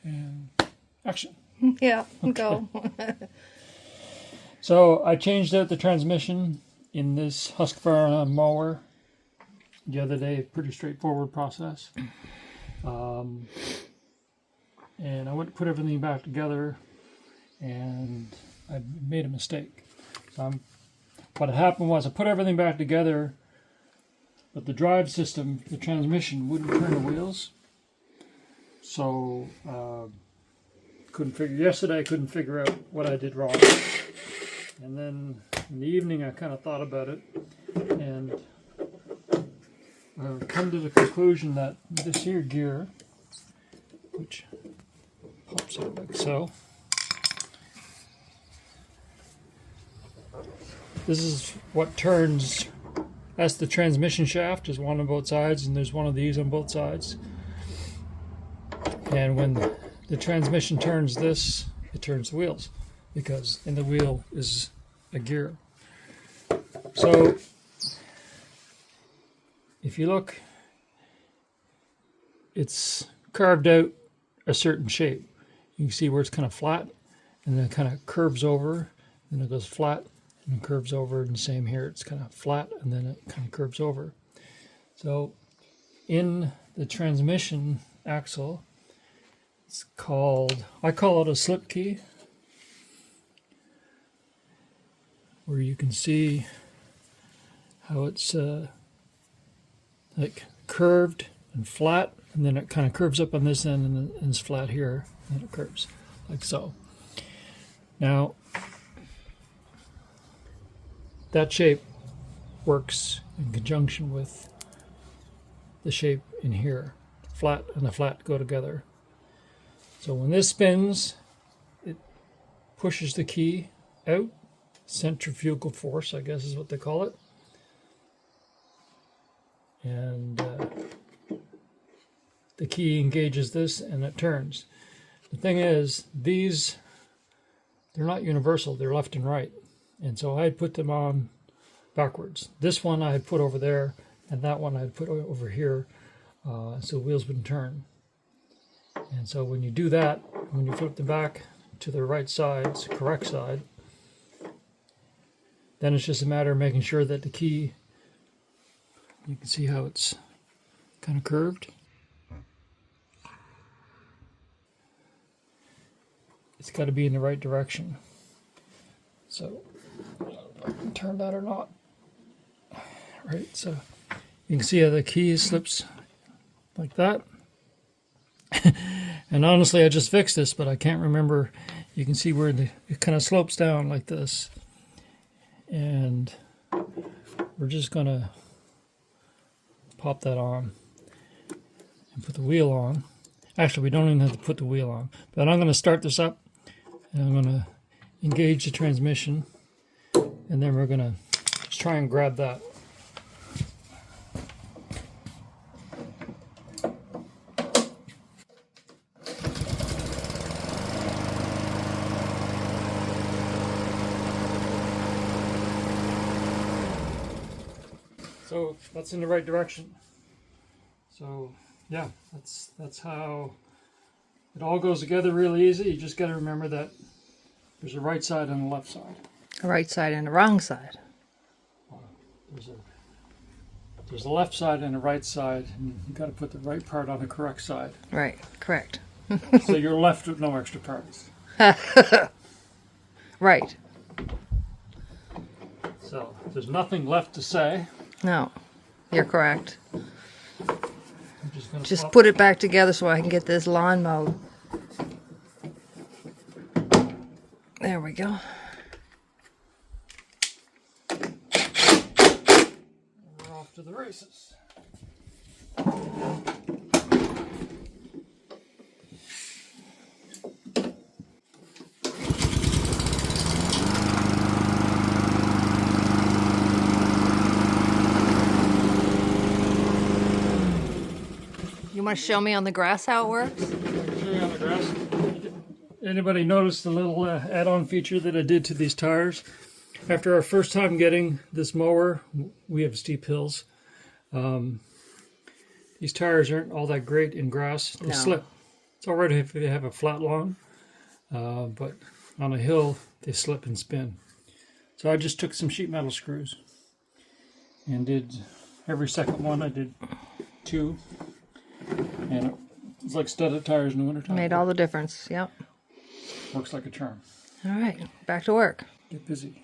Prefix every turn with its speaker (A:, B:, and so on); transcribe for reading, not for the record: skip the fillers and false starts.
A: And action.
B: Yeah, go.
A: So I changed out the transmission in this Husqvarna mower the other day. Pretty straightforward process. And I went to put everything back together, and I made a mistake. So what happened was I put everything back together, but the drive system, the transmission, wouldn't turn the wheels. So yesterday I couldn't figure out what I did wrong. And then in the evening I kind of thought about it, and I've come to the conclusion that this here gear, which pops out like so, this is what turns. That's the transmission shaft. There's one on both sides, and there's one of these on both sides. And when the transmission turns this, it turns the wheels, because in the wheel is a gear. So if you look, it's carved out a certain shape. You can see where it's kind of flat, and then it kind of curves over, and it goes flat, and curves over, and the same here. It's kind of flat, and then it kind of curves over. So in the transmission axle, it's called, I call it a slip key, where you can see how it's like curved and flat, and then it kind of curves up on this end, and then it's flat here, and then it curves like so. Now that shape works in conjunction with the shape in here. Flat and the flat go together. So when this spins, it pushes the key out. Centrifugal force, I guess is what they call it. And the key engages this, and it turns. The thing is, these, they're not universal. They're left and right. And so I put them on backwards. This one I had put over there, and that one I had put over here, so wheels wouldn't turn. And so when you do that, when you flip them back to the right side, it's the correct side, then it's just a matter of making sure that the key, you can see how it's kind of curved. It's got to be in the right direction. So, turn that or not. Right, so you can see how the key slips like that. And honestly, I just fixed this, but I can't remember. You can see where it kind of slopes down like this. And we're just going to pop that on and put the wheel on. Actually, we don't even have to put the wheel on. But I'm going to start this up, and I'm going to engage the transmission, and then we're going to try and grab that. So that's in the right direction. So yeah, that's how it all goes together really easy. You just got to remember that there's a right side and a left side.
B: A right side and a wrong side.
A: There's a left side and a right side, and you got to put the right part on the correct side.
B: Right, correct.
A: So you're left with no extra parts.
B: Right.
A: So there's nothing left to say.
B: No, you're correct.
A: I'm
B: Just put it back together so I can get this lawn mowed. There we go.
A: We're off to the races.
B: You want to show me on the grass how it works?
A: Show you on the grass. Anybody notice the little add-on feature that I did to these tires? After our first time getting this mower, we have steep hills. These tires aren't all that great in grass. They slip. It's all right if they have a flat lawn, but on a hill they slip and spin. So I just took some sheet metal screws and did every second one. I did 2, and it's like studded tires in the wintertime.
B: Made all the difference. Yep.
A: Works like a charm.
B: All right, back to work.
A: Get busy.